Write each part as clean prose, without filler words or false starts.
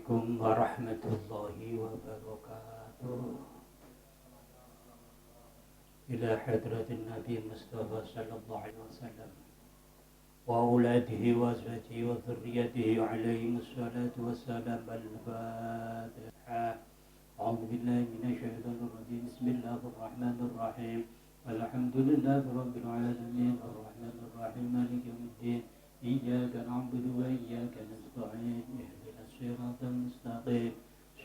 Assalamualaikum warahmatullahi wabarakatuh. Ila hadratin Nabi Mustafa sallallahu alaihi wasallam wa auladihi wa azwajihi wa dhurriyyatihi alaihi wassalatu wassalam. Al-Fatiha. A'udzu billahi minasy syaithanir rajim. Bismillahirrahmanirrahim. Alhamdulillahi rabbil alamin. Arrahmanir rahim. Maliki yaumiddin. Iyyaka na'budu wa iyyaka nasta'in. الصراط المستقيم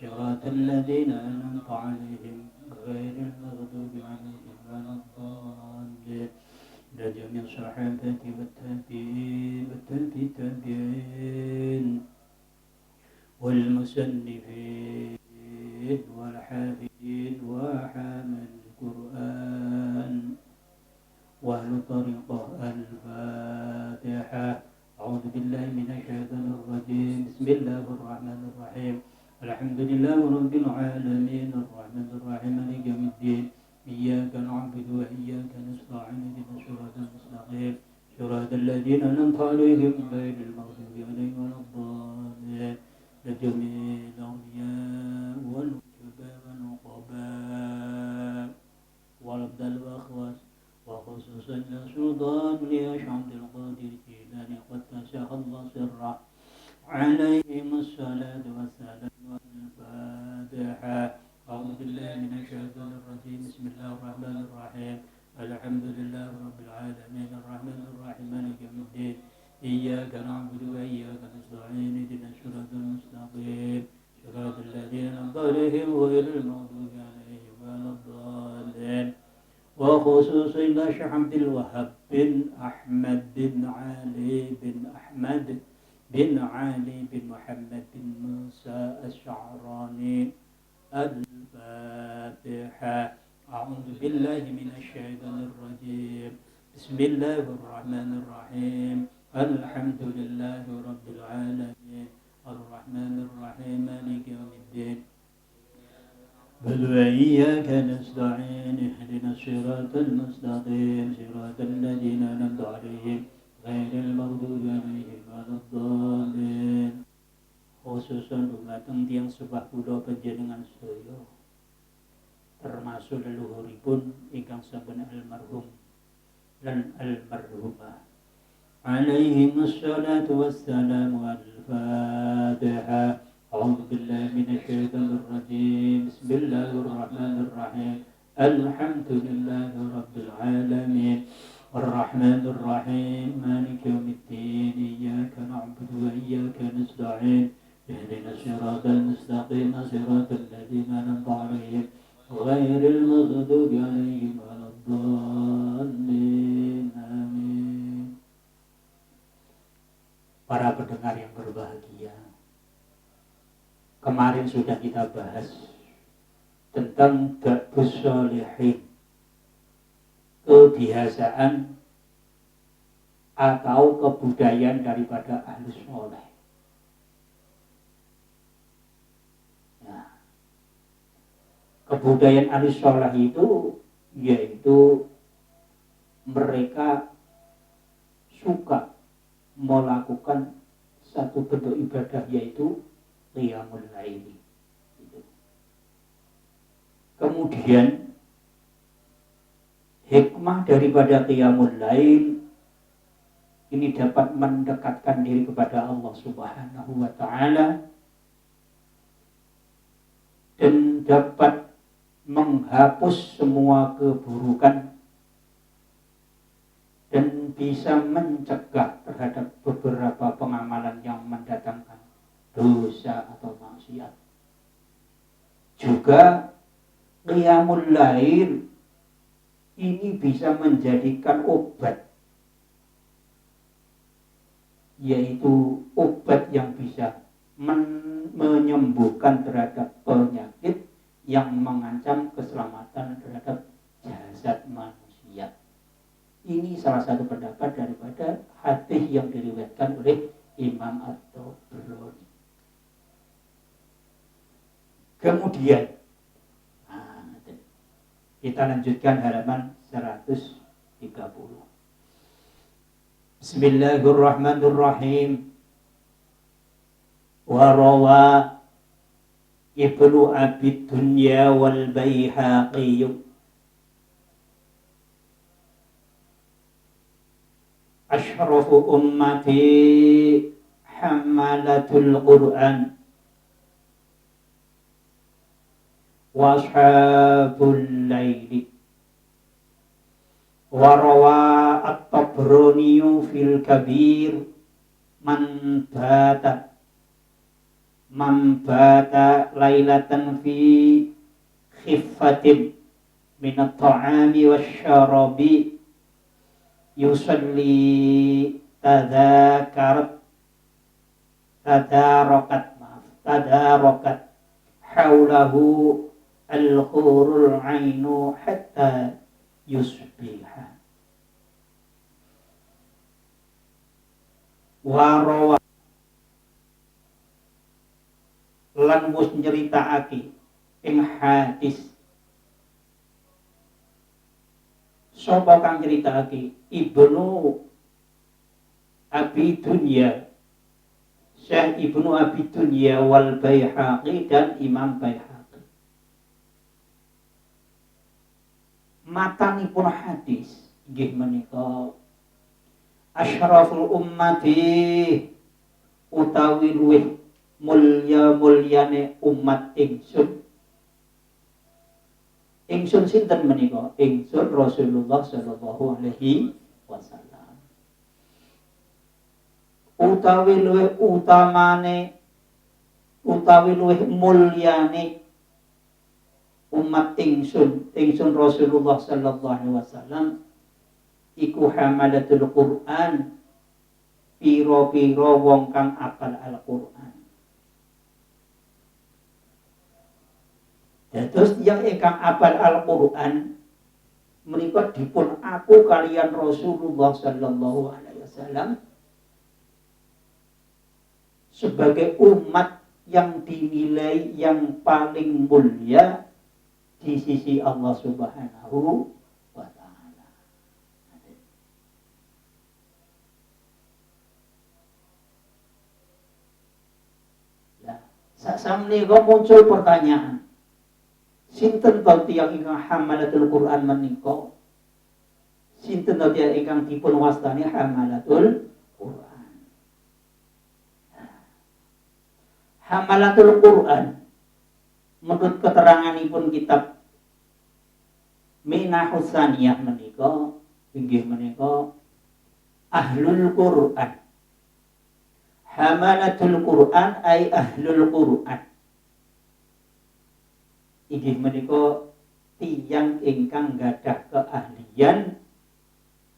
صراط الذين أنعمت عليهم غير المغضوب عليهم ولا الضالين. لجميع الصحابة والتابعين والمسنفين والحافظين وحامل القرآن وأهل طريقة. الفاتحة. أعوذ بالله من الشيطان الرجيم. بسم الله الرحمن الرحيم. الحمد لله رب العالمين. الرحمن الرحيم. مالك يوم الدين. إياك نعبد وإياك نستعين. اهدنا الصراط المستقيم صراط الذين أنعمت عليهم غير المغضوب عليهم ولا الضالين. لجميع الأولياء والنجباء والنقباء والأبدال والأخوات وخصوصا السلطان لأشعب القادر الجيلاني قدس الله سره عليهم الصلاة والسلام. والفاتحة. أعوذ بالله من الشيطان الرجيم. بسم الله الرحمن الرحيم. الحمد لله رب العالمين. الرحمن الرحيم. مالك يوم الدين. إياك نعبد وإياك نستعين. اهدنا الصراط المستقيم صراط الذين أنعمت عليهم غير المغضوب عليهم ولا الضالين. وخصوصا الشيخ عبد الوهاب بن أحمد بن علي بن أحمد بن علي بن محمد بن موسى الشعراني. الفاتحة. أعوذ بالله من الشيطان الرجيم. بسم الله الرحمن الرحيم. الحمد لله رب العالمين. الرحمن الرحيم. مالك يوم الدين. وإياك نستعين. اهدنا الصراط المستقيم صراط الذين أنعمت عليهم غير المغضوب عليهم ولا الضالين. Khususun dumateng tiyang sebah kula panjenengan sedaya termasuk leluhuripun ingkang sampun almarhum lan almarhumah alaihi wassalatu wassalamu. Al-Fatihah. أعوذ بالله من الشيطان الرجيم. بسم الله الرحمن الرحيم. الحمد لله رب العالمين. الرحمن الرحيم. مالك يوم الدين. إياك نعبد وإياك نستعين. اهدنا الصراط المستقيم صراط الذين أنعمت عليهم غير المغضوب عليهم ولا الضالين. آمين. Para pendengar yang berbahagia, kemarin sudah kita bahas tentang da'bus sholihin, kebiasaan atau kebudayaan daripada ahli sholeh. Nah, kebudayaan ahli sholeh itu yaitu mereka suka melakukan satu bentuk ibadah yaitu qiyamul laili. Kemudian hikmah daripada qiyamul lail ini dapat mendekatkan diri kepada Allah Subhanahu wa taala dan dapat menghapus semua keburukan dan bisa mencegah terhadap beberapa pengamalan yang mendatangkan dosa atau maksiat. Juga qiyamul lail ini bisa menjadikan obat, yaitu obat yang bisa menyembuhkan terhadap penyakit yang mengancam keselamatan terhadap jasad manusia. Ini salah satu pendapat daripada hadis yang diriwayatkan oleh Imam At-Tabrani. Kemudian kita lanjutkan halaman 130. Bismillahirrahmanirrahim. Wa rawa Ibnu Abi Dunya wal Baihaqi asyrafu ummati hamalatul Qur'an wa ashabul laili wa rawa at-Tabrani fil kabir man bata lailatan fi khiffatin min at-ta'ami wasyarabi yusalli tadarakat haulahu al-khurul ainu hatta yusbiha warawa lan wis nyeritakake ing hadis sapa kang nyeritakake Ibnu Abi Dunya Syekh Ibnu Abi Dunya wal Baihaqi dan Imam Baihaqi. Matanipun hadis inggih menika asyraful ummati utawi luwih mulya-mulyane umat ingsun. Ingsun sinten menika? Ingsun Rasulullah sallallahu alaihi wasallam. Utawi luwih utamane utawi luwih mulyane umat ingsun Rasulullah sallallahu alaihi wasallam iku hamalatul Qur'an, pira-pira wong kang apal Al-Qur'an. Dados yang ingkang apal Al-Qur'an menika dipun aku kalian Rasulullah sallallahu alaihi wasallam sebagai umat yang dinilai yang paling mulia di sisi Allah Subhanahu wa taala. Lah, sasamene kok muncul pertanyaan. Sinten to tiyang ingkang hamalatul Quran menika? Sinten to tiyang ingkang dipun wastani hamalatul Quran? Hamalatul Quran menurut keteranganipun kitab Minahus Saniyah menika inggih menika ahlul Quran. Hamalatul Quran ay ahlul Quran. Inggih menika tiyang ingkang gadah keahlian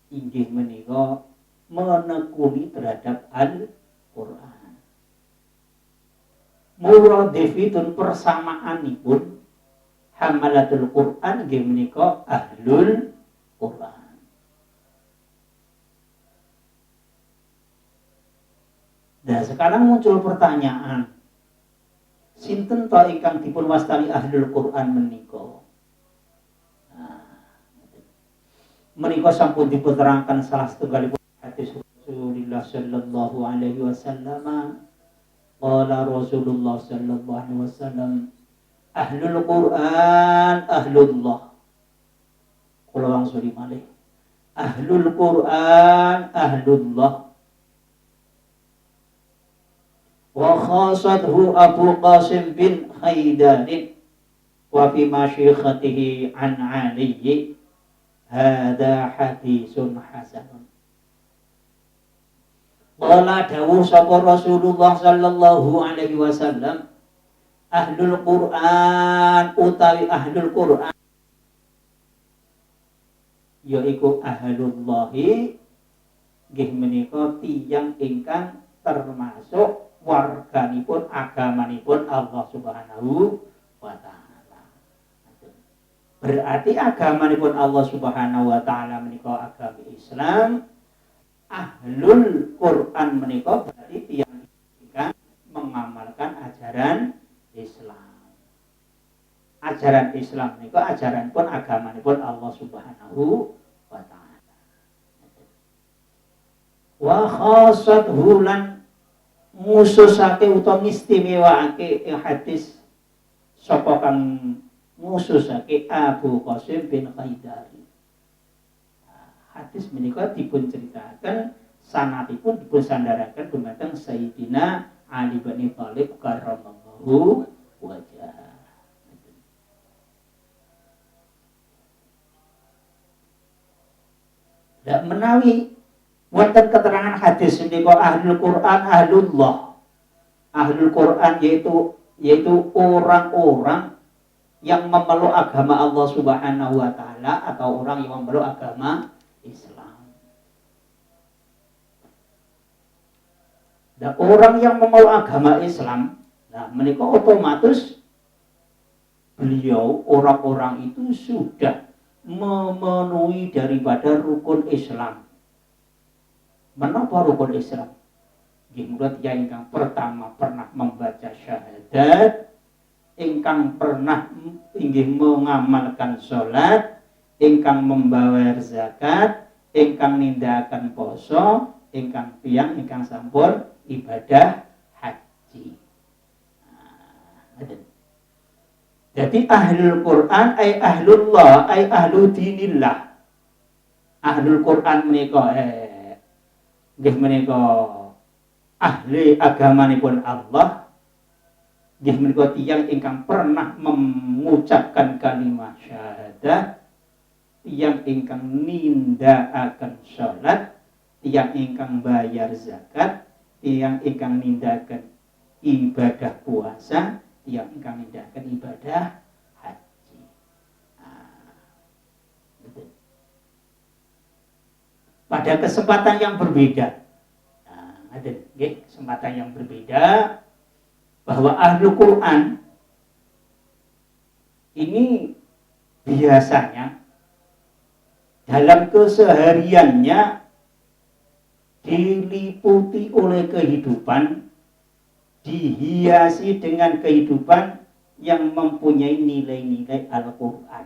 inggih menika menekuni terhadap Al-Qur'an. Muradifitun persamaanipun hamalatul Qur'an inggih menika ahlul Qur'an. Nah, sekarang muncul pertanyaan. Sinten ta ingkang dipun wastani ahlul Quran menika? Menika sampun diputerangkan salah setunggalipun hadis Rasulullah sallallahu alaihi wasallam. Qala Rasulullah sallallahu alaihi wasallam, ahlul Quran ahlullah. Kula wangsuli malih. Ahlul Quran ahlullah. Wa khasadhu Abu Qasim bin Khaidan wa fi masyikhatihi an Ali hadha hadisun hasanun. Qala dawuh sapa Rasulullah sallallahu alaihi wasallam, ahlul Quran utawi ahlul Quran yaiku ahlullahi nggih menika tiyang ingkang termasuk warganipun agamanipun Allah Subhanahu wa taala. Berarti agamanipun Allah Subhanahu wa taala menika agama Islam. Ahlul Quran menika berarti tiyang ingkang mengamalkan ajaran Islam. Ajaran Islam menika ajaranipun agamanipun Allah Subhanahu wa taala. Wa khassathu lan ngususake utawa istimewaake hadis sapa kang ngususake Abu Qasim bin Khaidari. Hadis menika dipun ceritaken sanatipun dipun sandaraken dumateng Sayyidina Ali bin Thalib karramallahu wajhah. Dan menawi wonten keterangan hadis menika ahlul Quran ahlullah. Ahlul Quran yaitu orang-orang yang memeluk agama Allah Subhanahu wa taala atau orang yang memeluk agama Islam. Dan orang yang memeluk agama Islam, nah menika otomatis beliau orang-orang itu sudah memenuhi daripada rukun Islam. Menapa rukun Islam? Gimrat yang pertama pernah membaca syahadat, ingkang pernah inggih mengamalkan sholat, ingkang membayar zakat, ingkang nindakaken poso, ingkang tiyang ingkang sampun ibadah haji. Jadi ahlul Quran ay ahlullah ay ahlu dinillah. Ahlul Quran menika nggih menika ahli agamanipun Allah. Nggih menika tiyang ingkang pernah mengucapkan kalimat syahadat, tiyang ingkang nindakaken salat, tiyang ingkang bayar zakat, tiyang ingkang nindakaken ibadah puasa, yang ingkang nindakaken ibadah haji. Pada kesempatan yang berbeda, ada kesempatan yang berbeda bahwa ahlu Quran ini biasanya dalam kesehariannya diliputi oleh kehidupan, dihiasi dengan kehidupan yang mempunyai nilai-nilai Al-Quran,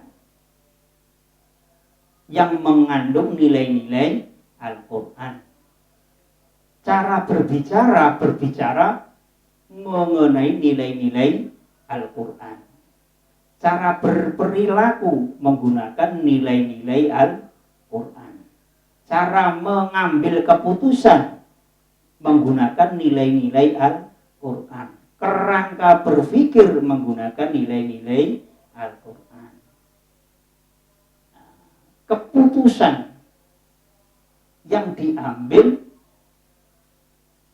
yang mengandung nilai-nilai Al-Quran. Cara berbicara mengenai nilai-nilai Al-Quran. Cara berperilaku menggunakan nilai-nilai Al-Quran. Cara mengambil keputusan menggunakan nilai-nilai Al-Quran. Kerangka berpikir menggunakan nilai-nilai Al-Quran. Keputusan yang diambil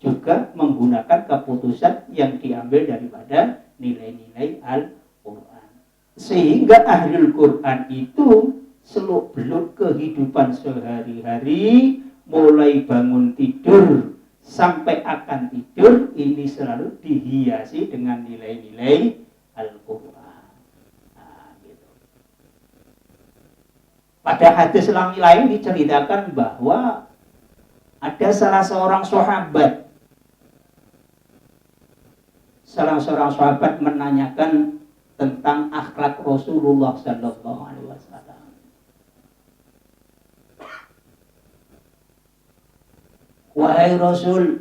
juga menggunakan keputusan yang diambil daripada nilai-nilai Al-Quran. Sehingga ahlul Quran itu seluk-beluk kehidupan sehari-hari, mulai bangun tidur sampai akan tidur, ini selalu dihiasi dengan nilai-nilai Al-Quran. Gitu. Pada hadis lain diceritakan bahwa ada salah seorang sahabat menanyakan tentang akhlak Rasulullah Sallallahu Alaihi Wasallam. Wahai Rasul,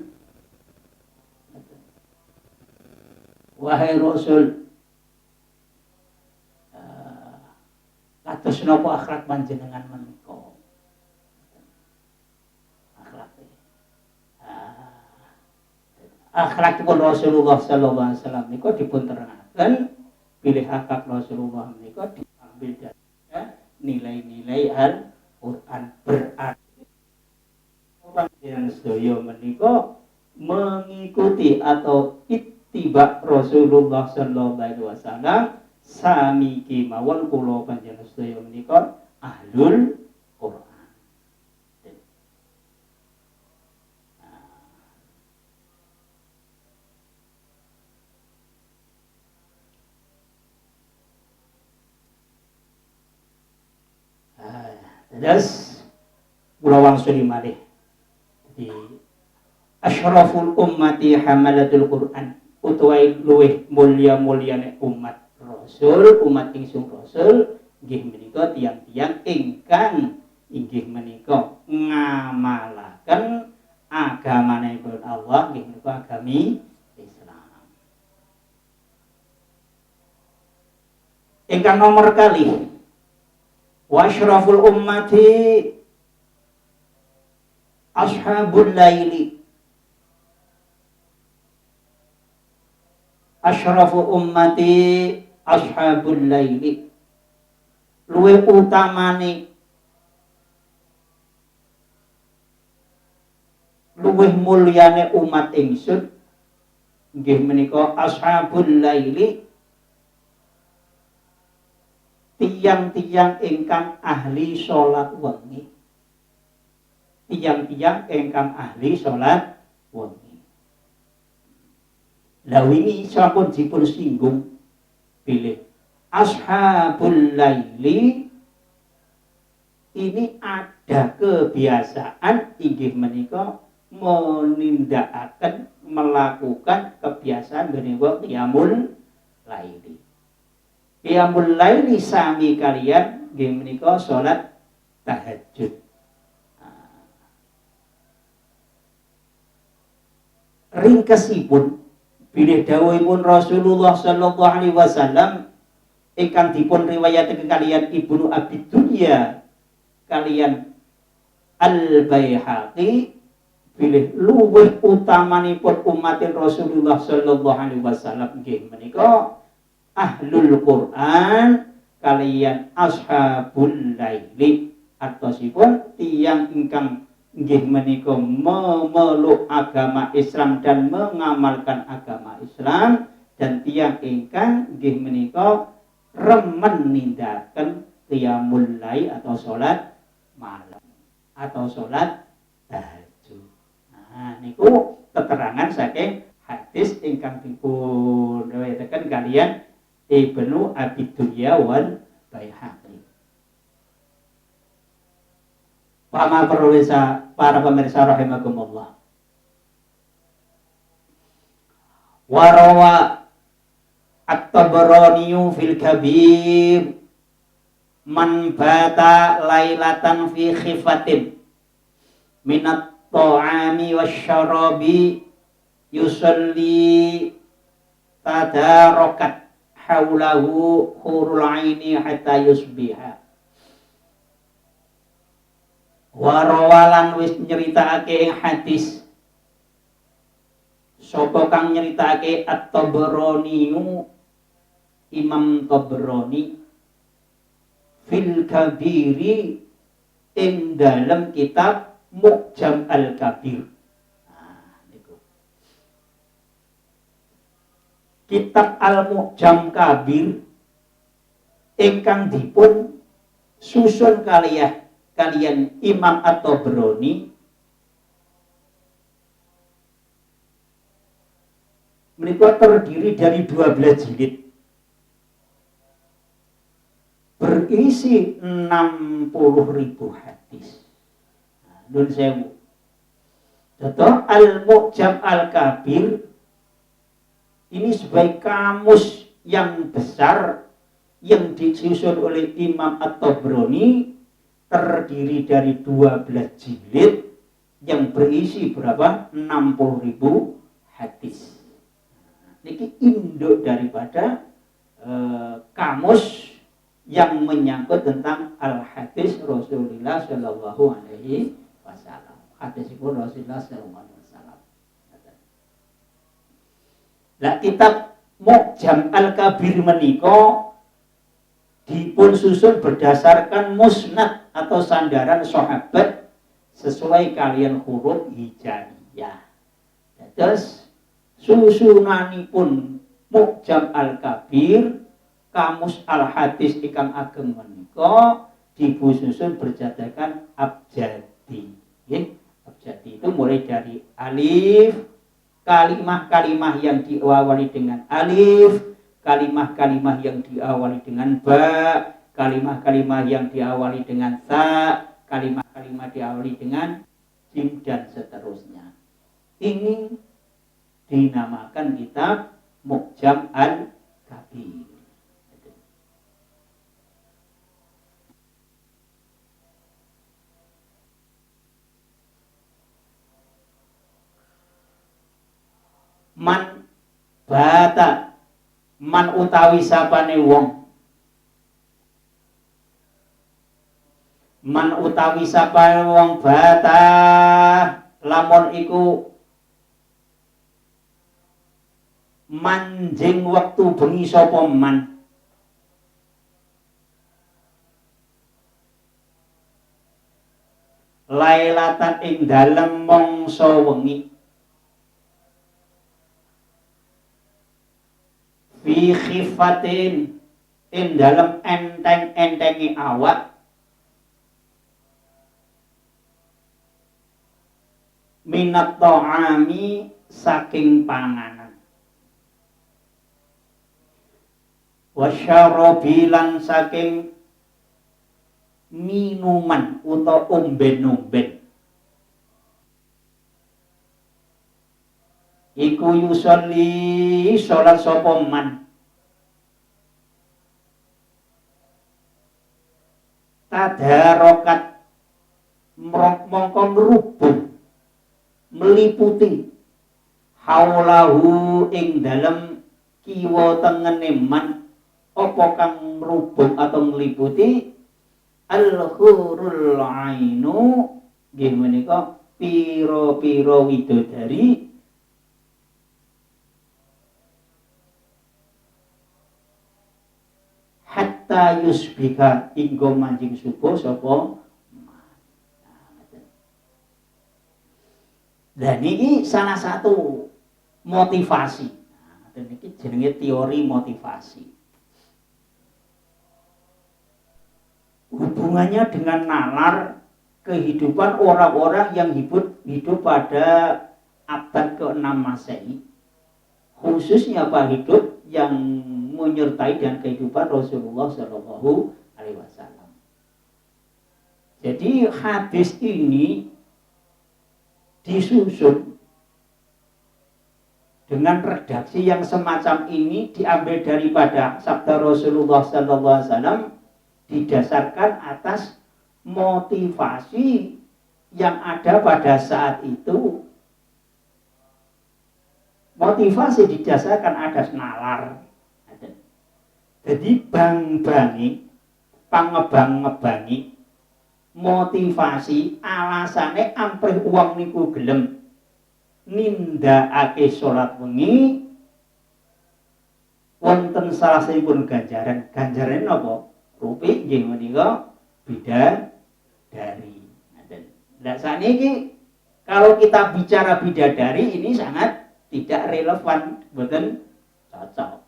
kados napa akhlak panjenengan menika? Akhlakipun Rasulullah sallallahu alaihi wasallam niku dipun terangaken bilih akhlak Rasulullah menika diambil dari nilai-nilai Al-Qur'an. Berarti panjenengan sedaya menika mengikuti atau ittiba Rasulullah sallallahu alaihi wasallam sami kemawon kula panjenengan sedaya menika ahlul Qur'an. Terus kula wangsuli malih. Jadi asyraful ummati hamalatul Quran, utawi luwih mulya-mulyane umat Rasul, umat ingsun Rasul nggih menika tiyang-tiyang ingkang inggih menika ngamalaken agamanipun Allah nggih menika agami Islam. Ingkang nomor kali wa asyraful ummati ashabul laili. Asyraful ummati ashabul laili. Luwih utamane, luwih mulyane umat ingsun nggih menika ashabul laili, tiyang-tiyang ingkang ahli salat wengi. Tiyang-tiyang ingkang ahli salat wengi. Lah wingi sampun dipun singgung bilih ashabul laili ini ada kebiasaan inggih menika menindakaken melakukan kebiasaan menika qiyamul laili. Qiyamul laili sami kalian nggih menika salat tahajud. Ringkesipun bilih dawuhipun Rasulullah sallallahu alaihi wasallam ingkang dipun riwayataken kalian Ibnu Abi Dunya kalian Al-Baihaqi bilih luwih utamanipun umatin Rasulullah sallallahu alaihi wasallam nggih menika ahlul Quran kalian ashabul laili, atosipun tiyang ingkang nggih menika memeluk agama Islam dan mengamalkan agama Islam, dan tiyang ingkang nggih menika remen nindakaken qiyamul lail atau salat malam atau salat tahajud. Nah niku keterangan saking hadis ingkang dipun riwayataken kalian Ibnu Abi Dunya wal Baihaqi. Para pemirsa rahimakumullah. Warawa At-Tabarani fil Kabir man bata lailatan fi khifatin minat ta'ami wasyarabi yusalli tadarakat haulahu hurul aini hatta yusbiha. Warawalan wis nyeritakake ing hadis sapa kang nyeritakake At-Tabarani, Imam Tabarani fil Kabiri ing dalam kitab Mu'jam Al-Kabir. Nah, niku. Kitab Al-Mu'jam Kabir ingkang dipun susun kalian Imam At-Tabarani menika terdiri dari 12 jilid berisi 60.000 hadis. Nun sewu. Contoh Al-Mu'jam Al-Kabir ini sebagai kamus yang besar yang disusun oleh Imam At-Tabarani, terdiri dari 12 jilid yang berisi berapa? 60.000 hadis. Niki induk daripada kamus yang menyangkut tentang al-hadis Rasulullah Shallallahu Alaihi Wasallam. Hadis itu Rasulullah Shallallahu Alaihi Wasallam. Nah, kitab Mu'jam Al-Kabir menika dipun susun berdasarkan musnad atau sandaran sahabat sesuai kalian huruf hijaiyah. Terus susunanipun Mu'jam Al-Kabir kamus al-hadis ingkang ageng menika dipususun berjadakan abjadi. Abjadi itu mulai dari alif, kalimah-kalimah yang diawali dengan alif, kalimah-kalimah yang diawali dengan ba, kalimah-kalimah yang diawali dengan ta, kalimah-kalimah diawali dengan jim dan seterusnya. Ini dinamakan kitab Mu'jam Al-Kabir. Man bata, man utawi sapane wong Man utawi sapa wong bata lamun iku manjing wektu bengi sapa man lailatan ing dalem mangsa wengi fi khifatin ing dalem enteng-entengi awak minat ta'ami saking panganan wasyarabi lan saking minuman utawa omben-omben iku yusolli salat sapa man tadarokat mongko ngrubung meliputi haulahu ing dalem kiwa tengene man apa kang ngrubung atau meliputi al-khurul ainu nggih menika pira-pira widodari hatta yusbika hingga manjing subuh sapa. Dan ini salah satu motivasi. Dan ini jenenge teori motivasi. Hubungannya dengan nalar kehidupan orang-orang yang hidup pada abad ke-6 Masehi. Khususnya hidup yang menyertai dan kehidupan Rasulullah Shallallahu Alaihi Wasallam. Jadi hadis ini disusun dengan redaksi yang semacam ini diambil daripada sabda Rasulullah Sallallahu Alaihi Wasallam didasarkan atas motivasi yang ada pada saat itu. Motivasi didasarkan atas nalar. Jadi bang-bangi, pangebang-ngebangi motivasi alasane amprih uang niku gelem nindakake salat wengi wonten salahipun ganjaran napa rupi nggih menika bidadari. Nah saniki kalau kita bicara bidadari ini sangat tidak relevan, mboten cocok.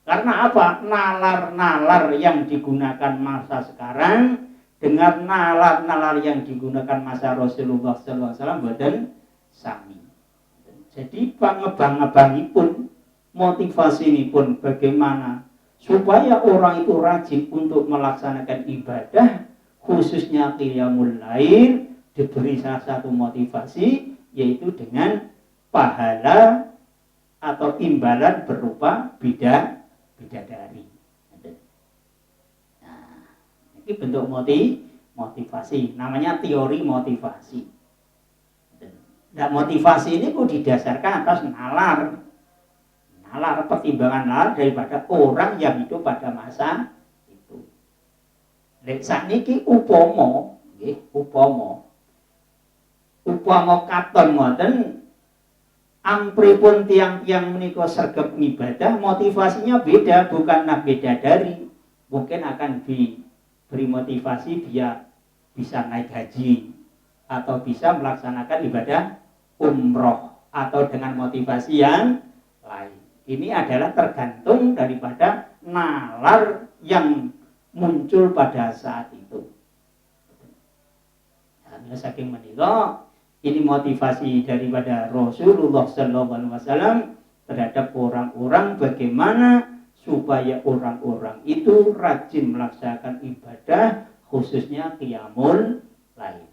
Karena apa? Nalar-nalar yang digunakan masa sekarang dengan nalar-nalar yang digunakan masa Rasulullah SAW boten sami. Jadi pangebang-ebangipun motivasi ini pun bagaimana supaya orang itu rajin untuk melaksanakan ibadah khususnya qiyamul lail diberi salah satu motivasi yaitu dengan pahala atau imbalan berupa bidadari. Ini bentuk motivasi, namanya teori motivasi. Dan motivasi ini pun didasarkan atas nalar pertimbangan nalar daripada orang yang hidup pada masa itu. Lek sakniki upama katon ngoten ampripun tiang-tiang menika sregep ibadah motivasinya beda, bukanlah beda dari mungkin akan beri motivasi dia bisa naik haji atau bisa melaksanakan ibadah umroh atau dengan motivasi yang lain. Ini adalah tergantung daripada nalar yang muncul pada saat itu. Nah, saking menika ini motivasi daripada Rasulullah SAW terhadap orang-orang bagaimana supaya orang-orang itu rajin melaksanakan ibadah khususnya qiyamul lail.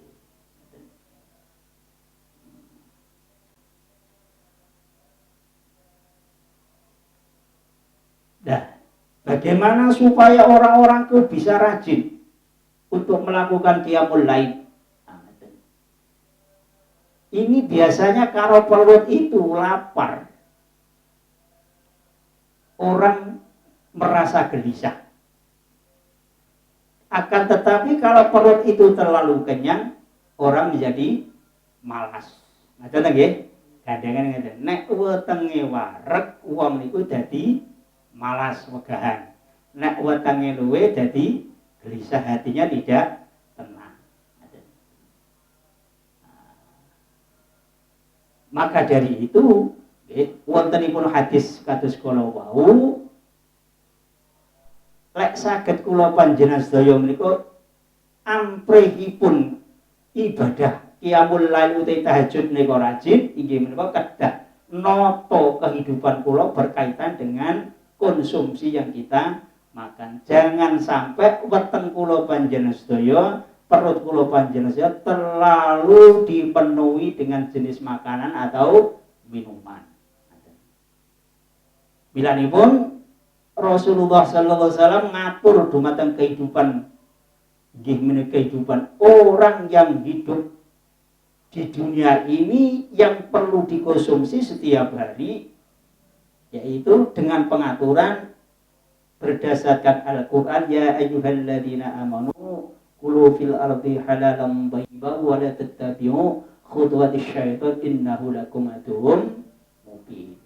Nah, bagaimana supaya orang-orang itu bisa rajin untuk melakukan qiyamul lail? Ini biasanya kalau perut itu lapar, orang merasa gelisah. Akan tetapi kalau perut itu terlalu kenyang, orang menjadi malas. Ngaten nggih? Gandengan ngeten. Nek wetenge wareg, wong niku dadi malas wegahan. Nek wetenge luwe dadi gelisah, hatinya tidak tenang. Maka dari itu, wontenipun hadis kados kala wau, lek saged kula panjenengan sedaya menika amprihipun ibadah qiyamul lail uti tahajud menika rajin inggih menika kedah nata kehidupan kula berkaitan dengan konsumsi yang kita makan. Jangan sampai weteng kula panjenengan sedaya, perut kula panjenengan sedaya terlalu dipenuhi dengan jenis makanan atau minuman. Bilanipun Rasulullah sallallahu alaihi wasallam ngatur dumateng kehidupan nggih menika kehidupan orang yang hidup di dunia ini yang perlu dikonsumsi setiap hari, yaitu dengan pengaturan berdasarkan Al-Qur'an, ya ayyuhalladzina amanu kulu fil ardi halalan thayyiban wa la tattabi'u khutuwatis syaitan innahu lakum aduwwun mubin.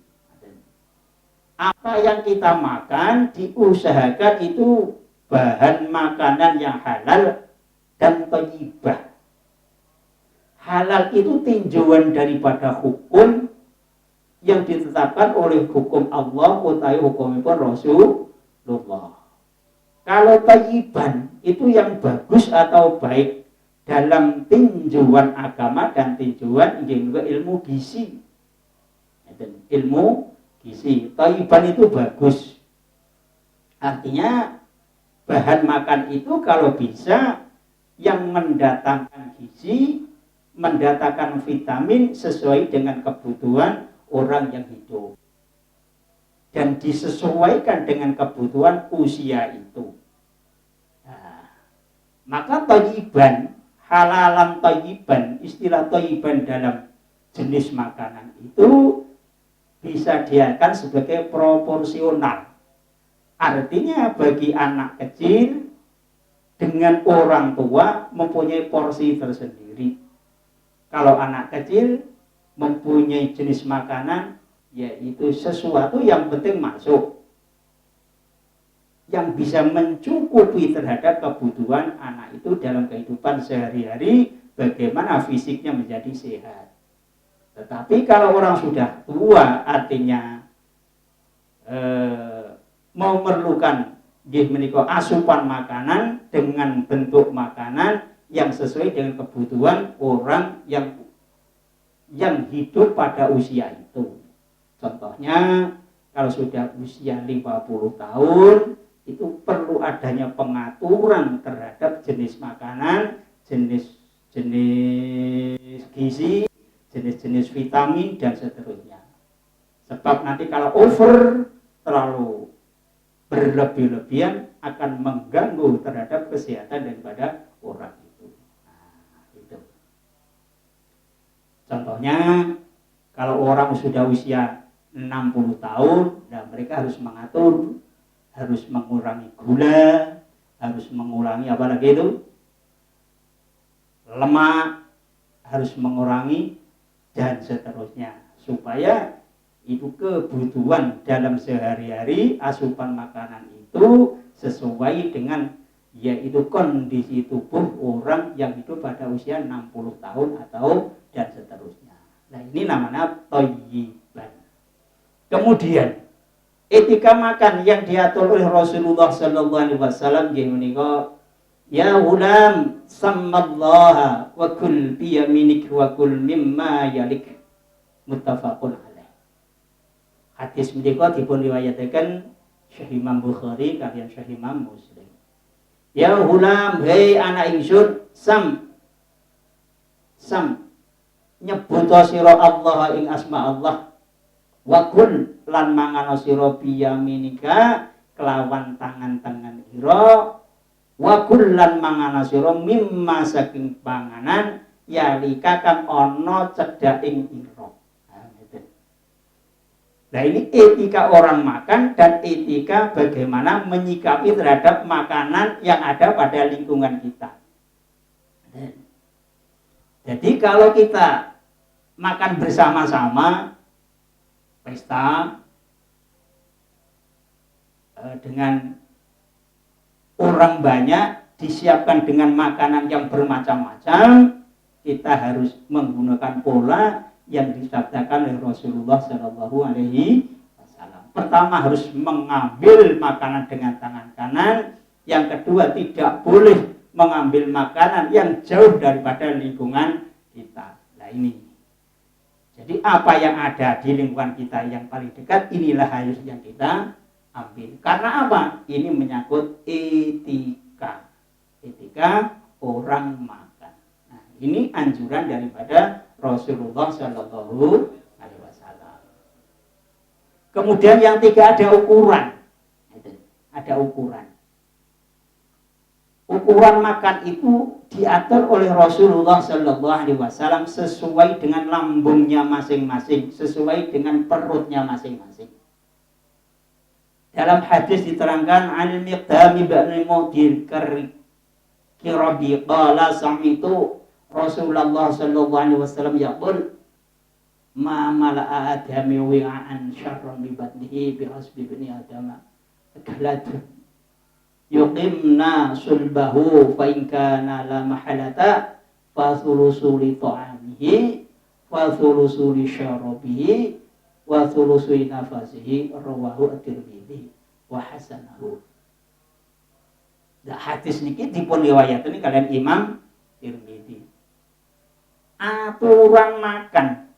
Apa yang kita makan diusahakan itu bahan makanan yang halal dan thayyibah. Halal itu tinjauan daripada hukum yang ditetapkan oleh hukum Allah utawi hukumipun Rasulullah. Kalau thayyiban itu yang bagus atau baik dalam tinjauan agama dan tinjauan ilmu gizi. Ilmu gizi. Thayyiban itu bagus. Artinya bahan makan itu kalau bisa yang mendatangkan gizi, mendatangkan vitamin sesuai dengan kebutuhan orang yang hidup dan disesuaikan dengan kebutuhan usia itu. Nah, maka thayyiban, halalan thayyiban, istilah thayyiban dalam jenis makanan itu bisa diartikan sebagai proporsional. Artinya bagi anak kecil dengan orang tua mempunyai porsi tersendiri. Kalau anak kecil mempunyai jenis makanan, yaitu sesuatu yang penting masuk, yang bisa mencukupi terhadap kebutuhan anak itu dalam kehidupan sehari-hari, bagaimana fisiknya menjadi sehat. Tetapi kalau orang sudah tua, artinya memerlukan asupan makanan dengan bentuk makanan yang sesuai dengan kebutuhan orang yang hidup pada usia itu. Contohnya kalau sudah usia 50 tahun itu perlu adanya pengaturan terhadap jenis makanan, jenis gizi, jenis vitamin dan seterusnya. Sebab nanti kalau over, terlalu berlebih-lebihan akan mengganggu terhadap kesehatan daripada orang itu. Contohnya kalau orang sudah usia 60 tahun, nah mereka harus mengatur, harus mengurangi gula, harus mengurangi apa lagi itu? Lemak, harus mengurangi dan seterusnya supaya itu kebutuhan dalam sehari-hari asupan makanan itu sesuai dengan yaitu kondisi tubuh orang yang hidup pada usia 60 tahun atau dan seterusnya. Nah ini namanya thayyiban. Kemudian etika makan yang diatur oleh Rasulullah sallallahu alaihi wasallam menika ya ulam sammallaha wa kul bi yaminik wa kul mimma yalik, muttafaqun alaih. Hadis menika dipun riwayataken Syekh Imam Bukhari kaliyan Syekh Imam Muslim. Ya ulam, hei anak ingsun, sam nyebuta sira Allah ing asma Allah, wa kul lan mangana sira biyaminika kelawan tangan-tangan ira, wa kul lan mangana sira mimma saking panganan yalika kang ana cedhaking ira. Nah ini etika orang makan dan etika bagaimana menyikapi terhadap makanan yang ada pada lingkungan kita. Jadi kalau kita makan bersama-sama, pesta dengan orang banyak, disiapkan dengan makanan yang bermacam-macam, kita harus menggunakan pola yang disabdakan oleh Rasulullah Shallallahu Alaihi Wasallam. Pertama harus mengambil makanan dengan tangan kanan. Yang kedua tidak boleh mengambil makanan yang jauh daripada lingkungan kita. Nah ini. Jadi apa yang ada di lingkungan kita yang paling dekat, inilah harus yang kita ambil. Karena apa? Ini menyangkut etika. Etika orang makan. Nah ini anjuran daripada Rasulullah Shallallahu Alaihi Wasallam. Kemudian yang tiga ada ukuran. Ada ukuran. Ukuran makan itu diatur oleh Rasulullah Shallallahu Alaihi Wasallam sesuai dengan lambungnya masing-masing, sesuai dengan perutnya masing-masing. Dalam hadis diterangkan Al-Miqdam ibn Mudir Kirabi qala sami'tu Rasulullah sallallahu alaihi wasallam yaqul ma mala'a adami wi'an syarran bi batnihi bi hasbi bani adama akalat yuqimna sulbahu fa in kana la mahalata fa thulusu li ta'amihi fa thulusu li syarabihi wa thulusu li nafasihi rawahu at-Tirmidzi wa hasanahu. Nah, hadis niki dipun riwayatkan kalian Imam Tirmidzi. Aturan makan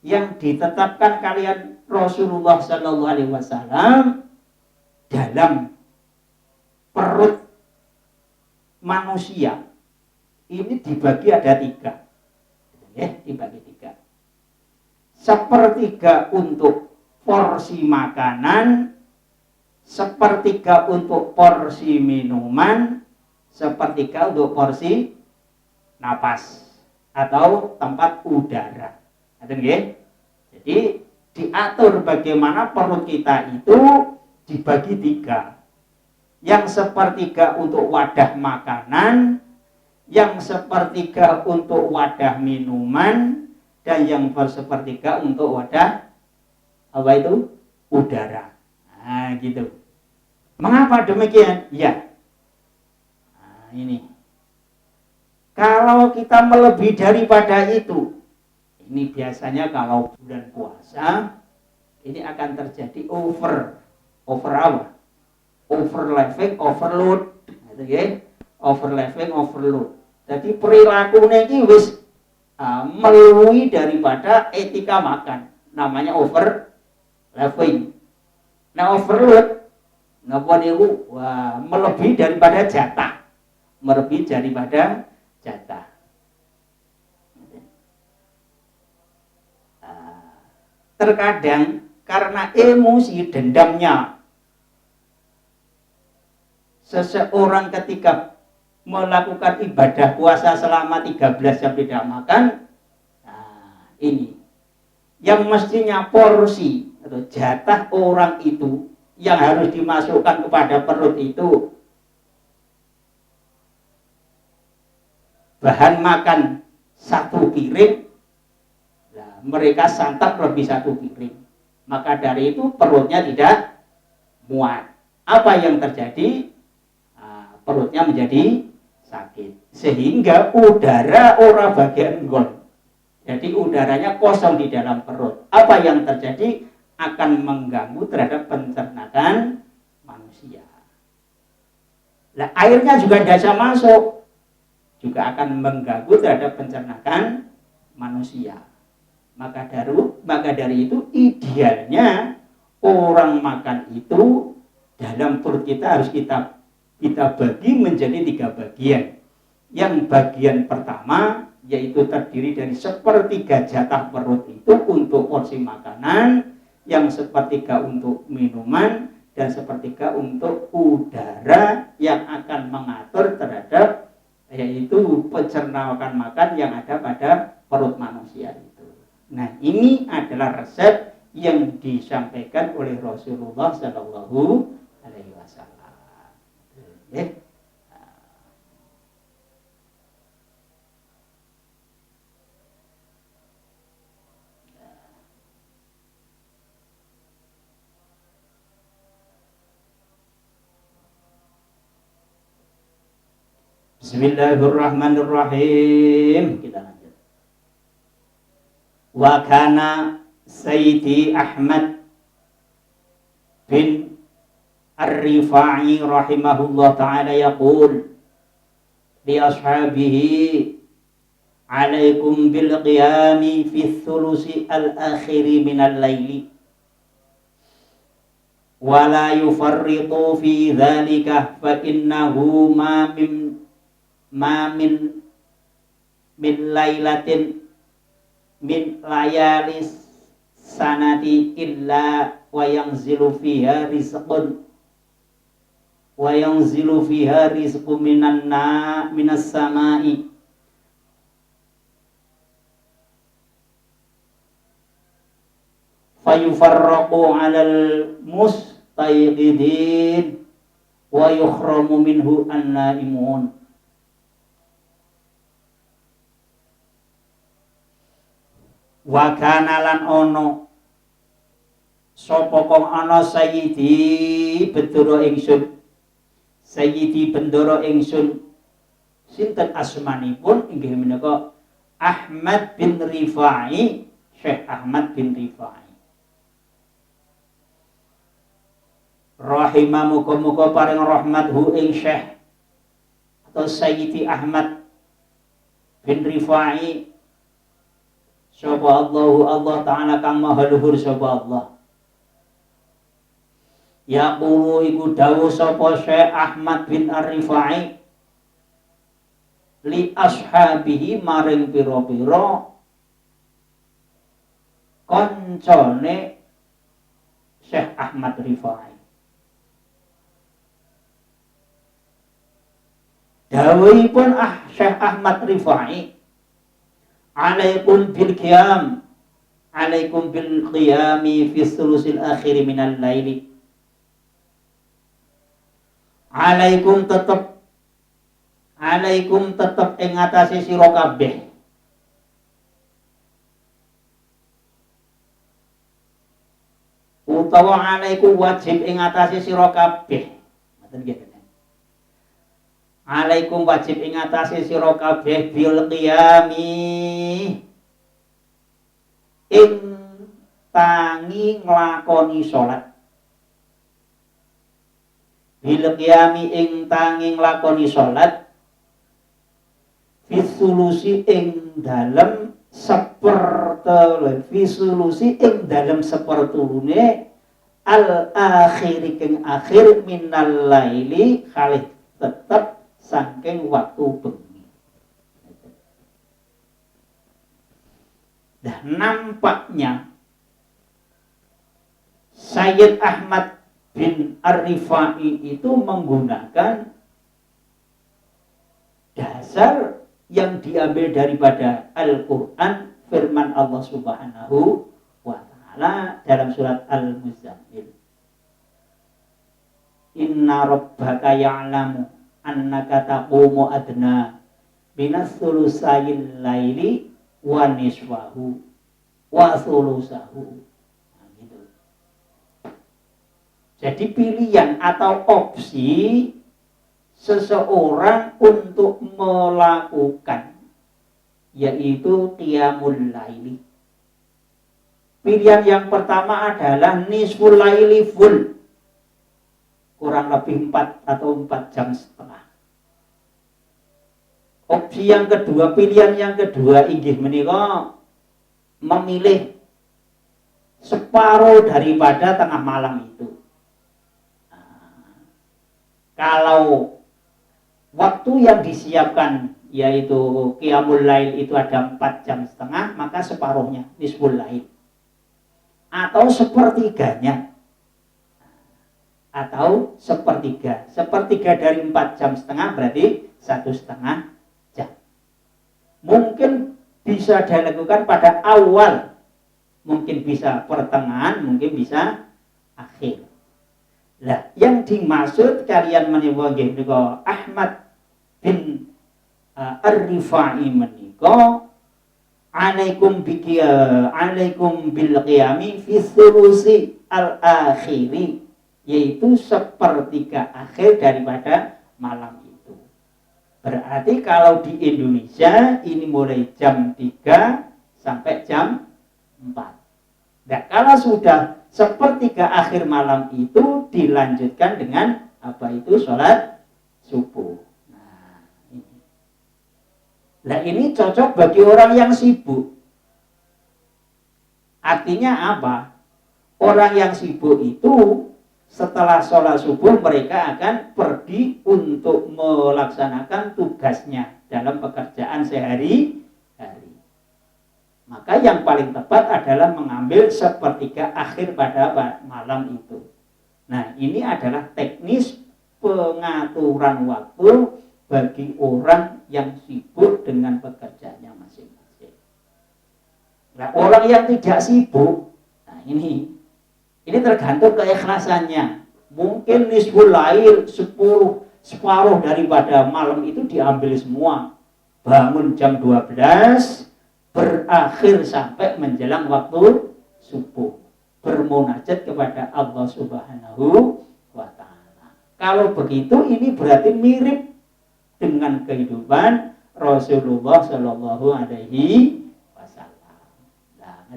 yang ditetapkan kalian Rasulullah Sallallahu Alaihi Wasallam dalam perut manusia ini dibagi ada tiga, dibagi tiga. Sepertiga untuk porsi makanan, sepertiga untuk porsi minuman, sepertiga untuk porsi napas atau tempat udara. Jadi diatur bagaimana perut kita itu dibagi tiga. Yang sepertiga untuk wadah makanan, yang sepertiga untuk wadah minuman, dan yang sepertiga untuk wadah apa itu? Udara. Nah, gitu. Mengapa demikian? Ya. Nah, ini. Kalau kita melebihi daripada itu, ini biasanya kalau bulan puasa, ini akan terjadi over apa? Overlapping, overload. Gitu ya. Overlapping, overload. Jadi perilakunya ini wis melebihi daripada etika makan. Namanya overlapping. Nah overload, melebihi daripada jatah, melebihi daripada jatah. Terkadang karena emosi dendamnya seseorang ketika melakukan ibadah puasa selama 13 jam tidak makan, nah ini yang mestinya porsi atau jatah orang itu yang harus dimasukkan kepada perut itu bahan makan 1 piring, nah, mereka santap lebih 1 piring, maka dari itu perutnya tidak muat. Apa yang terjadi? Nah, perutnya menjadi sakit sehingga udara ora bagian nggon. Jadi udaranya kosong di dalam perut. Apa yang terjadi? Akan mengganggu terhadap pencernakan manusia. Nah, airnya juga tidak bisa masuk, juga akan mengganggu terhadap pencernakan manusia. Maka dari itu idealnya orang makan itu dalam perut kita harus kita bagi menjadi 3 bagian. Yang bagian pertama yaitu terdiri dari sepertiga jatah perut itu untuk porsi makanan, yang sepertiga untuk minuman, dan sepertiga untuk udara yang akan mengatur terhadap yaitu pencernaan makan yang ada pada perut manusia itu. Nah ini adalah resep yang disampaikan oleh Rasulullah Sallallahu Alaihi Wasallam. Bismillahirrahmanirrahim. Kita lanjut. Wa kana Sayyidi Ahmad bin Ar-Rifa'i rahimahullah ta'ala yaqul li ashabihi alaikum bil qiyami fi thulusi al-akhiri minal layli wa la yufarritu fi dhalika fa innahu ma min lailatin min layalis sanati illa wa yanzilu fiha rizqun minas samai fayufarraqu 'alal mustayqidin wa yukhramu minhu an-naimun. Wa kana lan ono sapa kang ana sayyidi bendoro ingsun sinten asmanipun inggih menika Ahmad bin Rifa'i, Syekh Ahmad bin Rifa'i rahimah muga-muga paring rahmat hu ing Syekh atau Sayyidi Ahmad bin Rifa'i sapa Allah Ta'ala kang maha luhur sapa Allah. Yaqulu iku dawuh sapa Syekh Ahmad bin Ar-Rifa'i li ashabihi maring pira-pira kancane Syekh Ahmad Rifa'i. Dawuhipun Syekh Ahmad Rifa'i, alaikum bil qiyami fi thulusil akhir minal laili. Alaikum tetep ing atase sira kabeh utawa alaikum wajib ing atase sira kabeh. Ngoten nggih. Alaikum wajib ing atase sira kabeh bil qiyami ing tangi nglakoni salat. Bil qiyami ing tangi nglakoni salat fisulusi ing dalem sepertulune al akhiri keng akhir minal laili khalih tetep saking waktu bengi. Nah, nampaknya Sayyid Ahmad bin Ar-Rifa'i itu menggunakan dasar yang diambil daripada Al-Quran, firman Allah Subhanahu wa Ta'ala dalam surat Al-Muzammil. Inna rabbaka ya'lamu annaka taqumu adna minas sulusayil laili wa niswahu wa sulusahu. Nah, gitu. Jadi pilihan atau opsi seseorang untuk melakukan yaitu qiyamul laili. Pilihan yang pertama adalah nisful laili full, kurang lebih 4 atau 4 jam setengah. Opsi yang kedua, pilihan yang kedua inggih menika memilih separuh daripada tengah malam itu. Nah, kalau waktu yang disiapkan yaitu qiyamul lail itu ada 4 jam setengah, maka separuhnya nisful lail atau sepertiganya. Atau sepertiga dari 4 jam setengah berarti 1,5 jam. Mungkin bisa dilakukan pada awal mungkin bisa pertengahan, mungkin bisa akhir. Lah, yang dimaksud kalian menika nggih menika Ahmad bin Ar-Rifai menika alaikum bil qiyami fi thulusi al-akhiri, yaitu sepertiga akhir daripada malam itu. Berarti kalau di Indonesia ini mulai jam 3 sampai jam 4. Nah, kalau sudah sepertiga akhir malam itu dilanjutkan dengan apa itu? Sholat subuh. Nah, ini cocok bagi orang yang sibuk. Artinya apa? Orang yang sibuk itu setelah sholat subuh mereka akan pergi untuk melaksanakan tugasnya dalam pekerjaan sehari-hari. Maka yang paling tepat adalah mengambil sepertiga akhir pada malam itu. Nah, ini adalah teknis pengaturan waktu bagi orang yang sibuk dengan pekerjaannya masing-masing. Nah, orang yang tidak sibuk, nah ini tergantung keikhlasannya. Mungkin nisful lail, separuh daripada malam itu diambil semua. Bangun jam 12, berakhir sampai menjelang waktu subuh. Bermunajat kepada Allah Subhanahu wa ta'ala. Kalau begitu ini berarti mirip dengan kehidupan Rasulullah Shallallahu Alaihi Wasallam. Nah,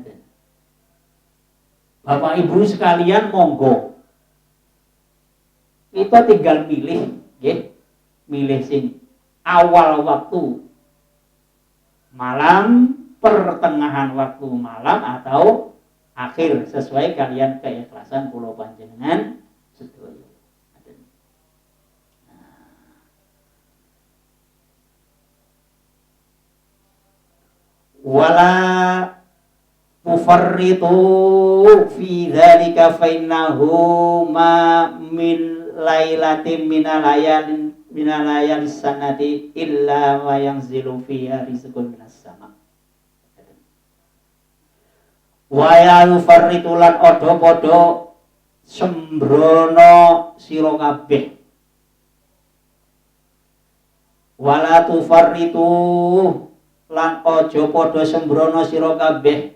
Bapak Ibu sekalian, monggo kita tinggal milih, milih sing awal waktu malam, pertengahan waktu malam, atau akhir, sesuai kalian keikhlasan kula panjenengan sedaya. Wala tufarritu fi dzalika fa innahu ma min lailatin minal sanati illa wa yanzilu fiha rizqun minas sama. Wa ya yufarritu lan odo-odo sembrono sira kabeh. Wala tufarritu lan ojo podo sembrono sira kabeh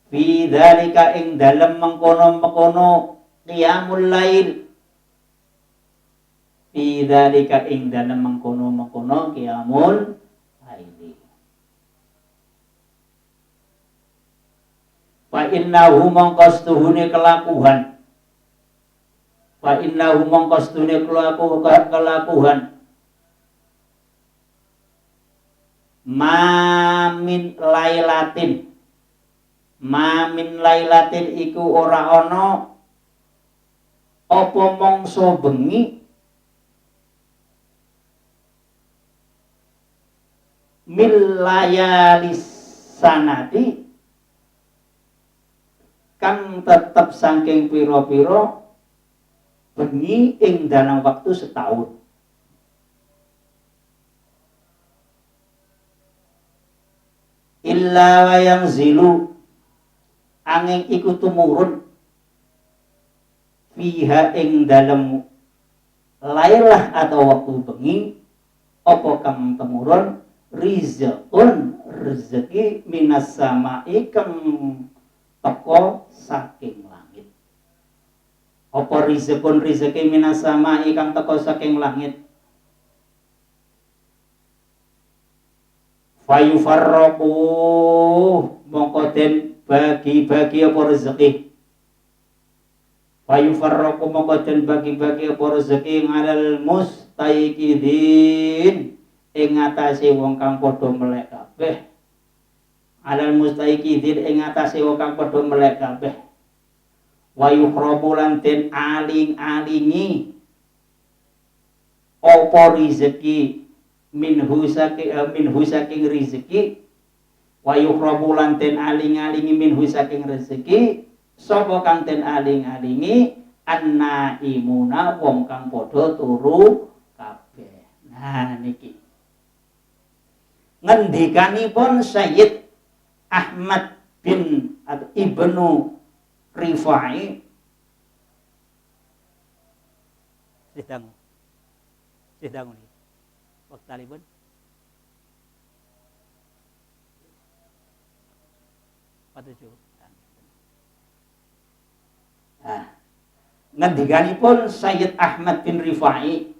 fi dzalika ing dalem mengkono-mengkono qiyamul lail, fi dzalika ing dalem mengkono-mengkono qiyamul lail. Fa innahu mangkastuhune kelakuan, fa innahu mangkastuhune kelakuan Mamin lailatin iku ora ana apa mangsa bengi mil layalis sanati kang tetep saking pira-pira bengi ing dalam waktu setahun. Illa wa yanzilu angin iku tumurun fiha ing dalem lailah atau waktu bengi apa kang tumurun rizqun rezeki minas samai kang teko saking langit. Apa rizqun rezeki minas samai kang teko saking langit? Fayufarraqu mongko den bagi-bagi apa rezeki. Fayufarraqu mongko den bagi-bagi apa rezeki ngalal mustaiqidin ing atase wong kang padha melek kabeh. Alal mustaiqidin ing atase wong kang padha melek kabeh. Wa yukhrabu lan den aling-alingi apa rezeki minhu saking rizki, wa yukhrabu lan den aling-alingi minhu saking rezeki sapa kang den aling-alingi annaimuna wong kang padha turu kabeh. Nah niki ngendikanipun Sayyid Ahmad bin atau Ibnu Rifai sedang ini waktalipun patuju. Ngendikanipun Sayyid Ahmad bin Rifai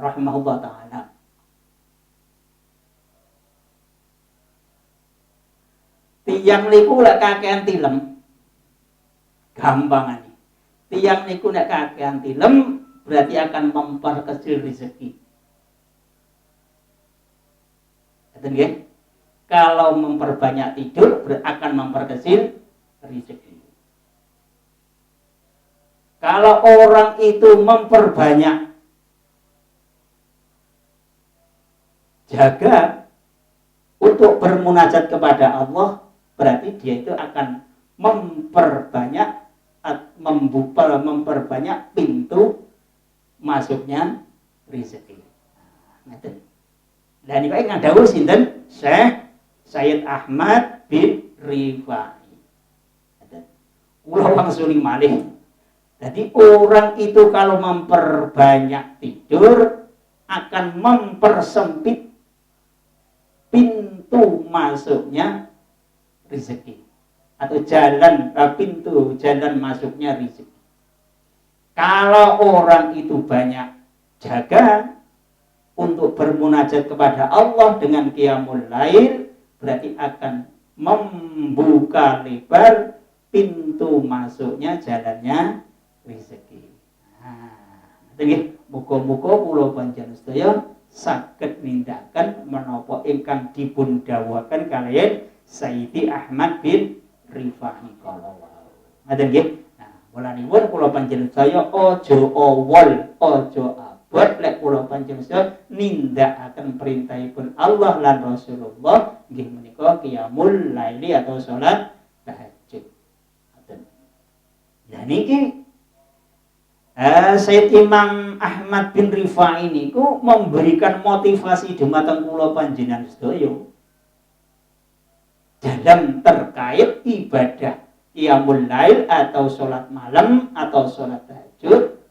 rahimahullah taala, tiyang niku lek kakean tilem gampangane. Tiyang niku nek kakean tilem berarti akan memperkecil rezeki. Ngoten nggih? Kalau memperbanyak tidur akan memperkecil rezeki. Kalau orang itu memperbanyak jaga untuk bermunajat kepada Allah, berarti dia itu akan memperbanyak pintu masuknya rezeki. Dan ini ngadawuh sinten? Syekh Sayyid Ahmad bin Rifai. Kula wangsuling malih. Jadi orang itu kalau memperbanyak tidur akan mempersempit pintu masuknya rezeki atau pintu jalan masuknya rezeki. Kalau orang itu banyak jaga untuk bermunajat kepada Allah dengan qiyamul lail, berarti akan membuka lebar pintu masuknya jalannya rezeki. Nggih, muga-muga kula panjenengan sedaya saged nindakaken menapa ingkang dipun dawuhaken kaliyan Sayyidi Ahmad bin Rifai kala wau. Ngoten nggih. Nah, mulanipun kula panjenengan sedaya aja awol, aja abot lek kula panjenengan sedaya nindakaken perintahipun Allah lan Rasulullah nggih menika qiyamul laili atau salat tahajud. Ngoten. Lah niki Sayyid Imam Ahmad bin Rifai niku memberikan motivasi dumateng kula panjenengan sedaya dalam terkait ibadah qiyamul lail atau salat malam atau salat tahajud,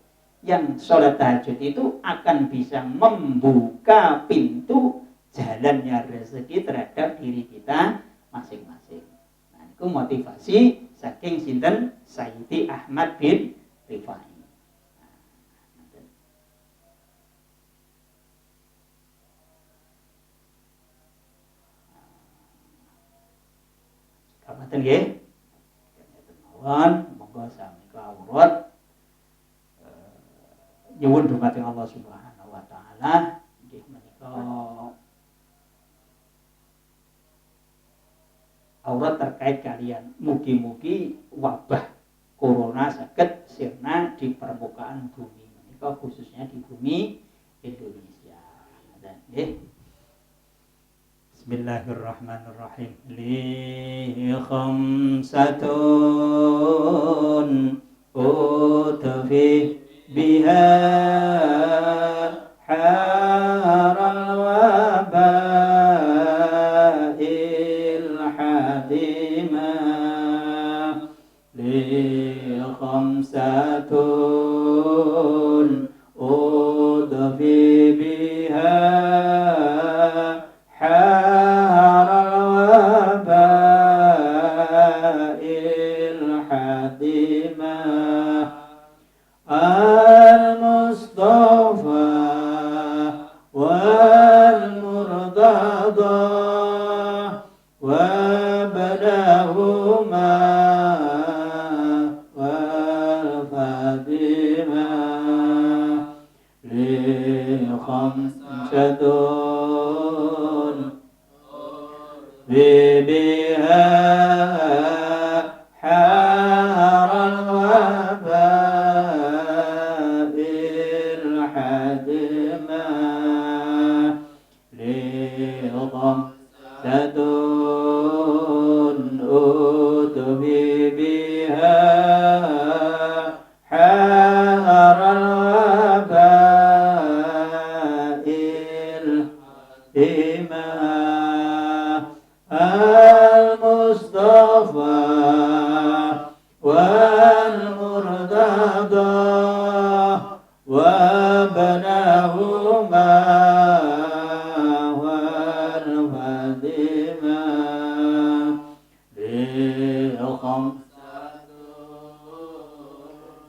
yang salat tahajud itu akan bisa membuka pintu jalannya rezeki terhadap diri kita masing-masing. Nah, itu motivasi saking sinten Sayyidi Ahmad bin Rifai. Kapan nggih? Monggo sami kawruh nyuwun dumateng Allah Subhanahu wa taala nggih menika aurat terkait kalian. Mugi-mugi wabah corona saged sirna di permukaan bumi menika, khususnya di bumi Indonesia. Nggih. Bismillahirrahmanirrahim. Li khamsatun utfi biha haral wabail hadimah. Li khamsatun utfi biha وابنهما والفاطمة لخمسة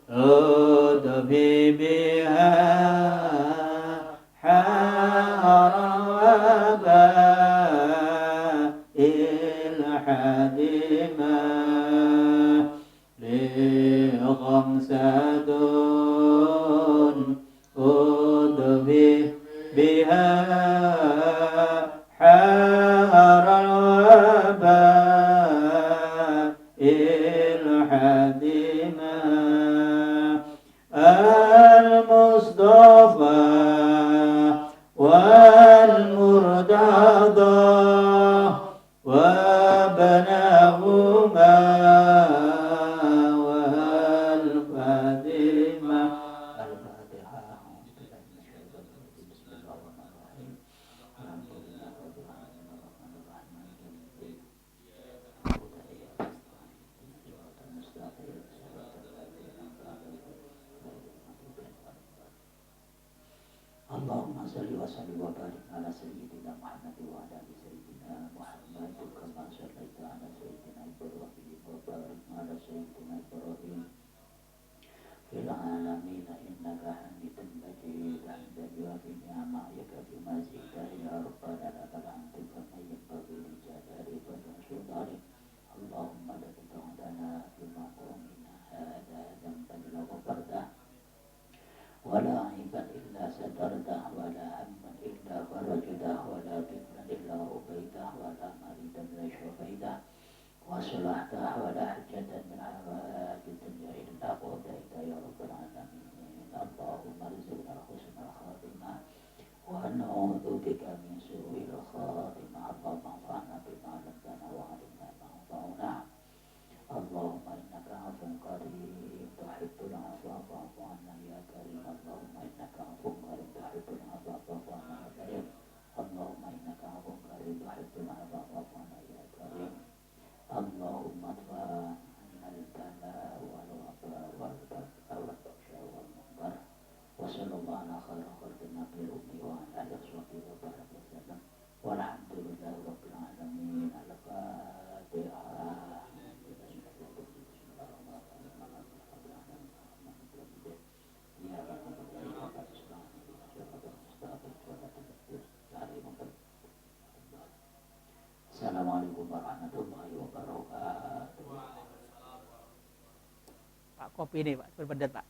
تدفي بها حار وباء الحديمة لخمسة أدفي بها حار الوباء الحديمة المصطفى والمرتضى وابنهما والفاطمة. الفاتحة. بسم الله الرحمن الرحيم. الحمد لله رب العالمين الرحمن الرحيم مالك يوم الدين. صراط المستقيم صراط الذين أنعمت عليهم غير المغضوب عليهم. اللهم صل وسلم وبارك على سيدنا محمد وعلى آل سيدنا محمد كما صليت على سيدنا إبراهيم وبارك على سيدنا إبراهيم في العالمين إنك حميد مجيد. حمدا يوافي نعمائك بما زدت يا ربنا لك الحمد كما ينبغي لجلال وجه سلطانك. اللهم لا تدع لنا في مقامنا هذا ذنبا إلا غفرته ولا عيبا إلا سترته ولا هما إلا فرجته ولا فتنة إلا ربيته ولا مريضا إلا شفيته وصلحته ولا حجة من حوائج الدنيا إلا قضيتها يا رب العالمين. اللهم ارزقنا حسن الخاتمة ونعوذ بك من سوء الخاتمة. اللهم انفعنا بما علمتنا وعلمنا ما ينفعنا. اللهم إنك عفو كريم تحب العفو فاعف عنا يا كريم. اللهم إنك عفو كريم تحب العفو فاعف عنا يا كريم. اللهم إنك عفو كريم تحب العفو فاعف عنا يا كريم. اللهم ادفع عنا البلاء والوباء والبلاء والفحشاء والمنكر. وصلى الله على خير خلق النبي الأمي وعلى آله وصحبه وبارك وسلم والحمد لله رب العالمين. الفاتحة. Assalamualaikum warahmatullahi wabarakatuh. Pak kopi nih Pak, berpedet Pak.